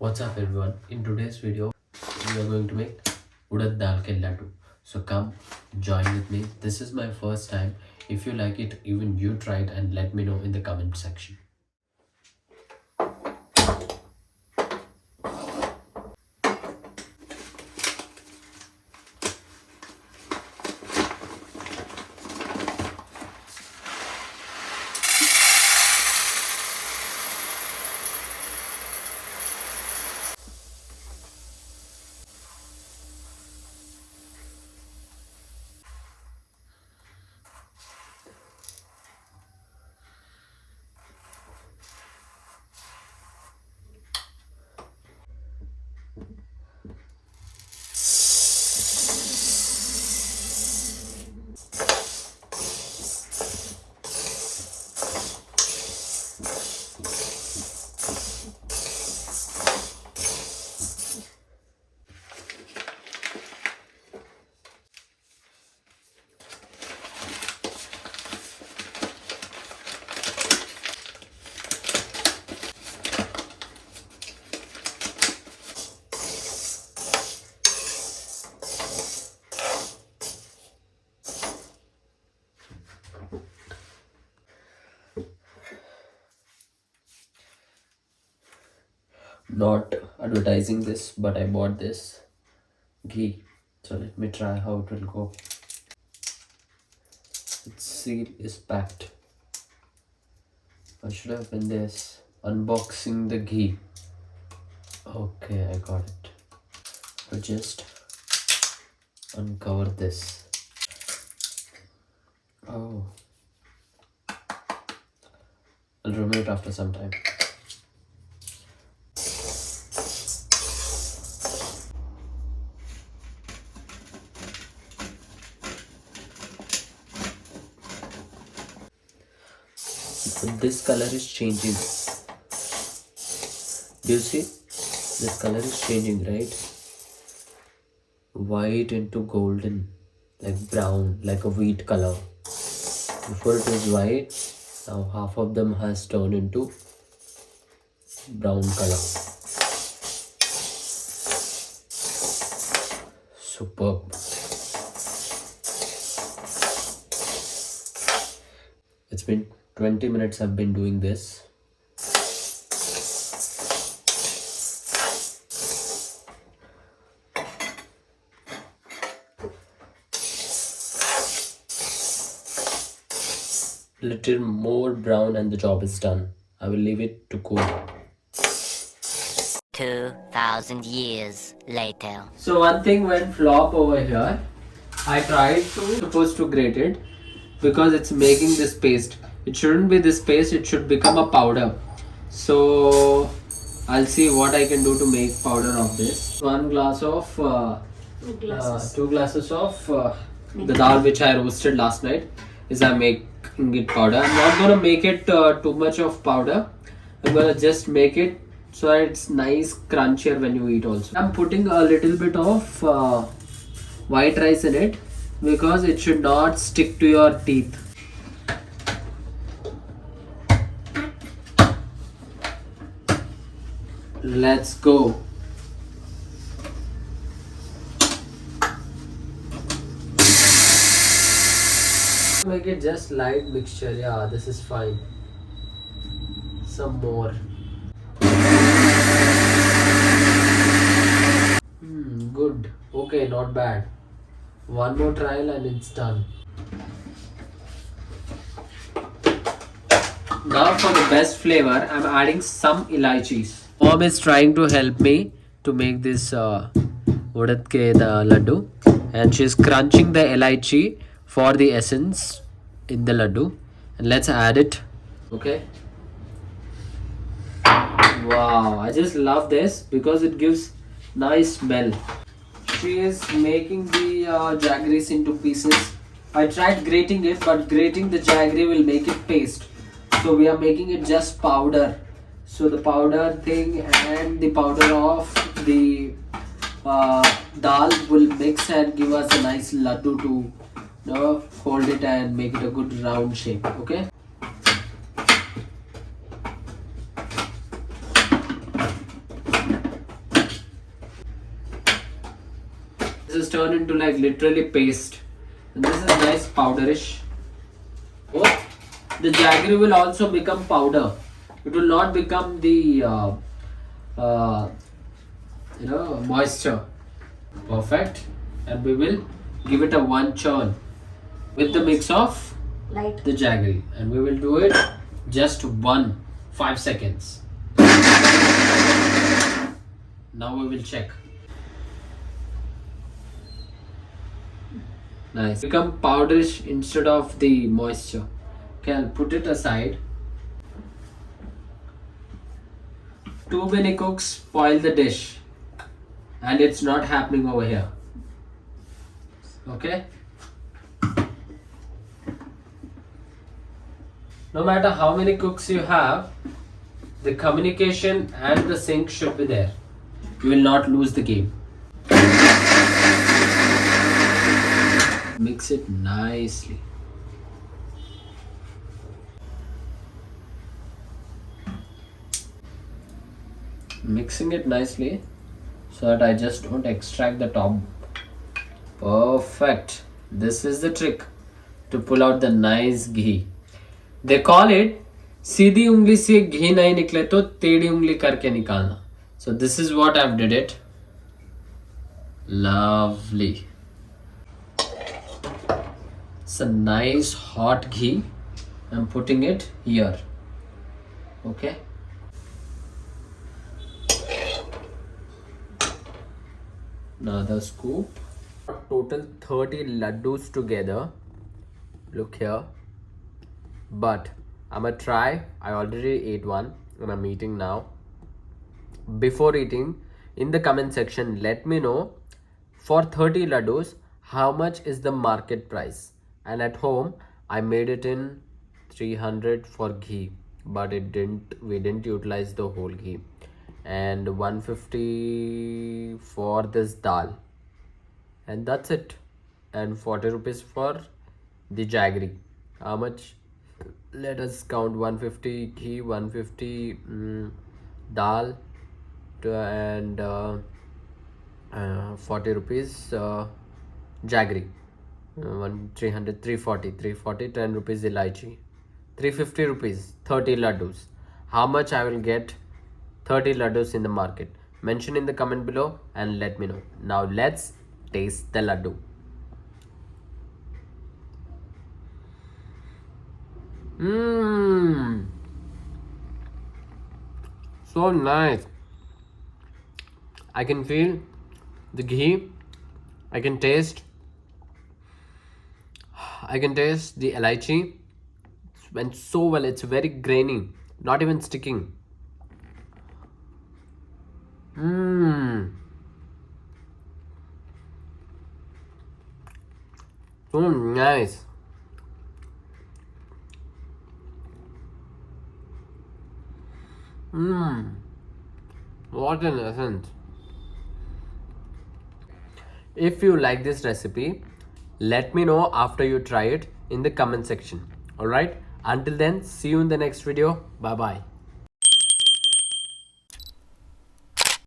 What's up everyone? In today's video, we are going to make Urad Dal Laddu. So come join with me. This is my first time. If you like it, even you try it and let me know in the comment section. Not advertising this, but I bought this ghee. So let me try how it will go. Its seal is packed. I should have been this unboxing the ghee. Okay, I got it. So just uncover this. Oh, I'll remove it after some time. This color is changing. Do you see? This color is changing, right? White into golden, like brown, like a wheat color. Before it was white, now half of them has turned into brown color. Superb. It's been 20 minutes I've been doing this. Little more brown and the job is done. I will leave it to cool. 2,000 years later. So one thing went flop over here. I tried supposed to grate it because it's making this paste. It shouldn't be this paste, it should become a powder. So I'll see what I can do to make powder of this. 2 glasses of the dal which I roasted last night is I'm making it powder. I'm not gonna make it too much of powder. I'm gonna just make it so that it's nice crunchier when you eat also. I'm putting a little bit of white rice in it because it should not stick to your teeth. Let's go. Make it just light mixture. Yeah, this is fine. Some more. Good. Okay, not bad. One more trial and it's done. Now for the best flavor, I'm adding some elaichis. Mom is trying to help me to make this Urad Dal Laddu, and she's crunching the elaichi for the essence in the laddu, and let's add it. Okay. Wow, I just love this because it gives nice smell. She is making the jaggeries into pieces. I tried grating it, but grating the jaggery will make it paste. So we are making it just powder. So the powder thing and the powder of the dal will mix and give us a nice laddu to hold it and make it a good round shape. Okay. This is turned into like literally paste. And this is nice powderish. Oh, the jaggery will also become powder. It will not become the moisture. Perfect. And we will give it a one churn with the mix of Light. the jaggery, and we will do it just 5 seconds. Now we will check. Nice. Become powderish instead of the moisture. Okay, I'll put it aside. Too many cooks spoil the dish, and it's not happening over here. Okay. No matter how many cooks you have, the communication and the sync should be there. You will not lose the game. Mix it nicely. Mixing it nicely so that I just don't extract the top. Perfect. This is the trick to pull out the nice ghee. They call it सीधी उंगली से घी नहीं निकले तो टेढ़ी उंगली करके निकालना. So this is what I've did it. Lovely. It's a nice hot ghee. I'm putting it here. Okay. Another scoop. Total 30 laddus together. Look here. But I'm gonna try. I already ate one and I'm eating now. Before eating, in the comment section, let me know for 30 laddus how much is the market price. And at home, I made it in 300 for ghee, but we didn't utilize the whole ghee. And 150 for this dal, and that's it. And 40 rupees for the jaggery. How much? Let us count. 150 ghee, 150 dal, and 40 rupees jaggery. 300, 340, 10 rupees elaichi, 350 rupees, 30 laddus. How much I will get 30 laddus in the market? Mention in the comment below and let me know. Now let's taste the laddu. So nice. I can feel the ghee. I can taste the elaichi. It went so well. It's very grainy, not even sticking. So nice. What an essence. If you like this recipe, let me know after you try it in the comment section. Alright, until then, see you in the next video. Bye bye.